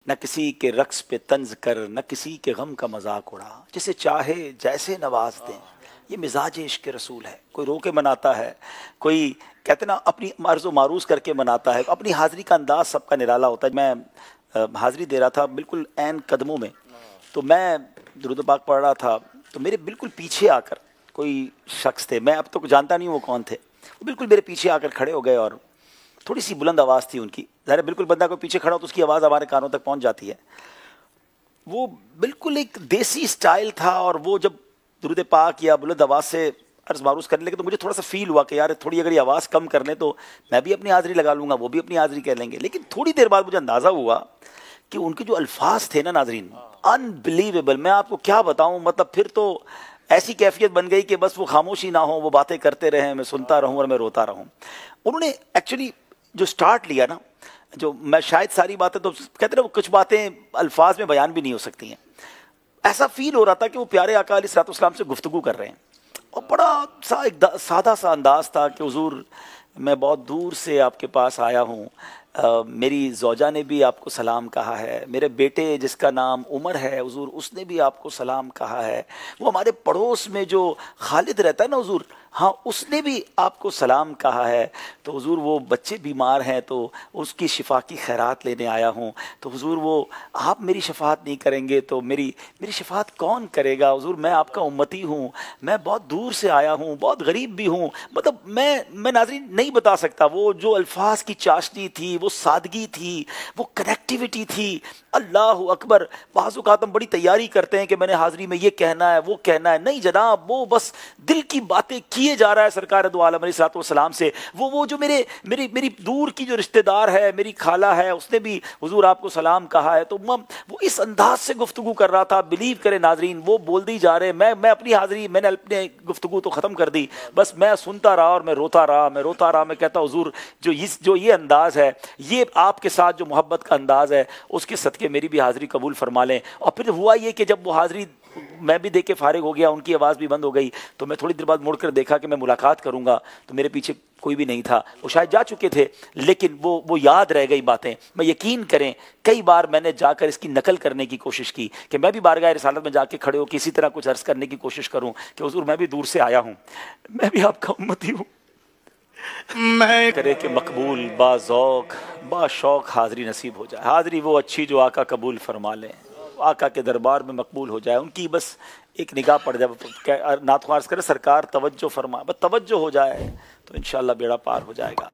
न किसी के रक्स पे तंज कर, न किसी के गम का मजाक उड़ा, जिसे चाहे जैसे नवाज दें, ये मिजाज इश्क रसूल है। कोई रो के मनाता है, कोई कहते ना अपनी मर्ज़ मारूस करके मनाता है। अपनी हाज़िरी का अंदाज सबका निराला होता है। मैं हाज़िरी दे रहा था बिल्कुल ऐन कदमों में, तो मैं दुरूद पाक पढ़ रहा था, तो मेरे बिल्कुल पीछे आकर कोई शख्स थे, मैं अब तो जानता नहीं वो कौन थे, वो बिल्कुल मेरे पीछे आकर खड़े हो गए और थोड़ी सी बुलंद आवाज़ थी उनकी। ज़ाहिर बिल्कुल बंदा कोई पीछे खड़ा हो तो उसकी आवाज़ हमारे कानों तक पहुंच जाती है। वो बिल्कुल एक देसी स्टाइल था, और वो जब दुरूद पाक या बुलंद आवाज़ से अर्ज़ मारूस करने लगे तो मुझे थोड़ा सा फील हुआ कि यार थोड़ी अगर ये आवाज़ कम कर लें तो मैं भी अपनी हाज़िरी लगा लूँगा, वो भी अपनी हाज़िरी कह लेंगे। लेकिन थोड़ी देर बाद मुझे अंदाज़ा हुआ कि उनके जो अल्फाज थे ना नाज़रीन, अनबिलीवेबल, मैं आपको क्या बताऊँ। मतलब फिर तो ऐसी कैफियत बन गई कि बस वो खामोशी ना हो, वो बातें करते रहें, मैं सुनता रहूँ और मैं रोता रहूँ। उन्होंने एक्चुअली जो स्टार्ट लिया ना, जो मैं शायद सारी बातें तो कहते ना वो कुछ बातें अल्फाज में बयान भी नहीं हो सकती हैं, ऐसा फील हो रहा था कि वो प्यारे आका अलैहिस्सलाम से गुफ्तगू कर रहे हैं। और बड़ा सा एक सादा सा अंदाज था कि हुजूर मैं बहुत दूर से आपके पास आया हूँ, मेरी ज़ौजा ने भी आपको सलाम कहा है, मेरे बेटे जिसका नाम उमर है हुजूर उसने भी आपको सलाम कहा है, वो हमारे पड़ोस में जो खालिद रहता है ना हुजूर, हाँ उसने भी आपको सलाम कहा है। तो हुजूर वो बच्चे बीमार हैं तो उसकी शिफा की खैरात लेने आया हूँ। तो हुजूर वो आप मेरी शफात नहीं करेंगे तो मेरी शफात कौन करेगा? हुजूर मैं आपका उम्मती हूँ, मैं बहुत दूर से आया हूँ, बहुत गरीब भी हूँ। मतलब मैं नाज़रीन नहीं बता सकता, वो जो अल्फाज की चाशनी थी, वो सादगी थी, वो कनेक्टिविटी थी। अल्लाह अकबर। बाज़ औक़ात हम बड़ी तैयारी करते हैं कि मैंने हाज़िरी में ये कहना है वो कहना है, नहीं जनाब, वो बस दिल की बातें किए जा रहा है सरकार दो आलम अलैहिस्सलाम से। वो जो मेरी दूर की जो रिश्तेदार है, मेरी खाला है, उसने भी हुजूर आपको सलाम कहा है। तो वो इस अंदाज से गुफ्तगू कर रहा था, बिलीव करें नाजरीन, वो बोल दी जा रहे, मैं अपनी हाज़िरी, मैंने अपने गुफ्तगू तो ख़त्म कर दी, बस मैं सुनता रहा और मैं रोता रहा। मैं कहता हुजूर जो ये अंदाज़ है, ये आपके साथ जो मोहब्बत का अंदाज़ है, उसके सदके मेरी भी हाज़िरी कबूल फरमा लें। और फिर हुआ ये कि जब वो हाज़िरी मैं भी देख के फारिग हो गया, उनकी आवाज़ भी बंद हो गई, तो मैं थोड़ी देर बाद मुड़कर देखा कि मैं मुलाकात करूंगा, तो मेरे पीछे कोई भी नहीं था, वो शायद जा चुके थे, लेकिन वो याद रह गई बातें। मैं यकीन करें कई बार मैंने जाकर इसकी नकल करने की कोशिश की कि मैं भी बारगाह रिसालत में जाके खड़े हो किसी तरह कुछ अर्ज़ करने की कोशिश करूं कि हुजूर मैं भी दूर से आया हूं, मैं भी आपका उम्मती हूं। मैं करे कि मकबूल बाज़ौक बाशौक हाज़िरी नसीब हो जाए, हाज़िरी वो अच्छी जो आका कबूल फरमा लें, आका के दरबार में मकबूल हो जाए, उनकी बस एक निगाह पड़ जाए, नात ख्वार्स करे सरकार तवज्जो फरमा, बस तवज्जो हो जाए तो इंशाअल्लाह बेड़ा पार हो जाएगा।